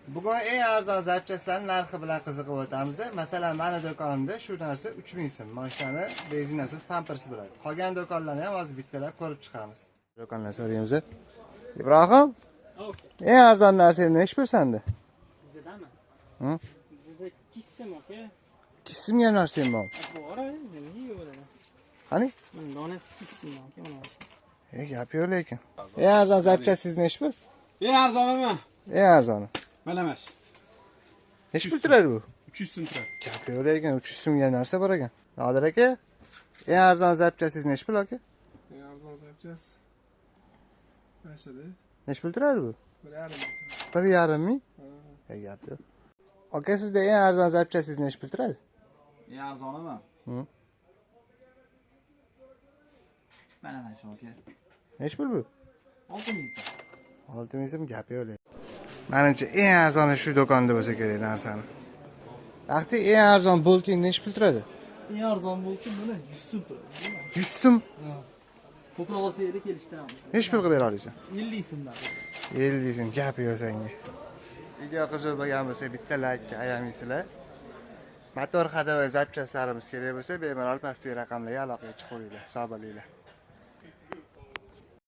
Bugun eng arzon zapchastlarning narxi bilan qiziqib o'tamiz. Masalan, meni do'konimda shu narsa 3000 so'm. Moshani benzinasiz pampersi bo'ladi. Qolgan do'konlarni ham hozir bittalab ko'rib chiqamiz. Do'konlar so'raymiz. Ibrohim, eng arzon narsa nech pulsanda? Bizdami? Hı? Bizda kissim aka. Kissimga narsa bor. Bor, nima bo'ladi? Qani? Donasi kissim aka, mana shu. Gap yo'q lekin. Eng arzon zapchastingiz nech pul? Eng arzonimi? Eng arzoni. Malamas. Nech pul turadi bu? 300 so'm turadi. Gap yo'q lekin 300 so'mga narsa bor ekan. Nodir aka, eng arzon zapchastingiz nech pul aka? Eng arzon zapchas. Mashada. Nech pul turadi bu? 1,5. 1,5 ming? Gap yo'q. Aka, sizda eng arzon zapchastingiz nech pul turadi? Eng arzonimi? Hı. Malamas aka. Nech pul bu? 6000 so'm. 6000 so'm gap yo'q lekin. Menimcha eng arzoni shu do'konda bo'lsa kerak narsani. Vaqti eng arzon bolting nech pul turadi? Eng arzon bo'lsa buni 100 so'm turadi. 100 so'm. Ko'proq olsaydi kelishtiramiz. Nech pul qilib bera olasan? 50 so'mdan. 50 so'm gap yo'q senga. Video qiziq bo'lgan bo'lsa bitta like ayamaysizlar. Motor hadava zapchastlarimiz kerak bo'lsa bemalol pastki raqamlarga aloqaga chiqinglar. Sog' bo'linglar.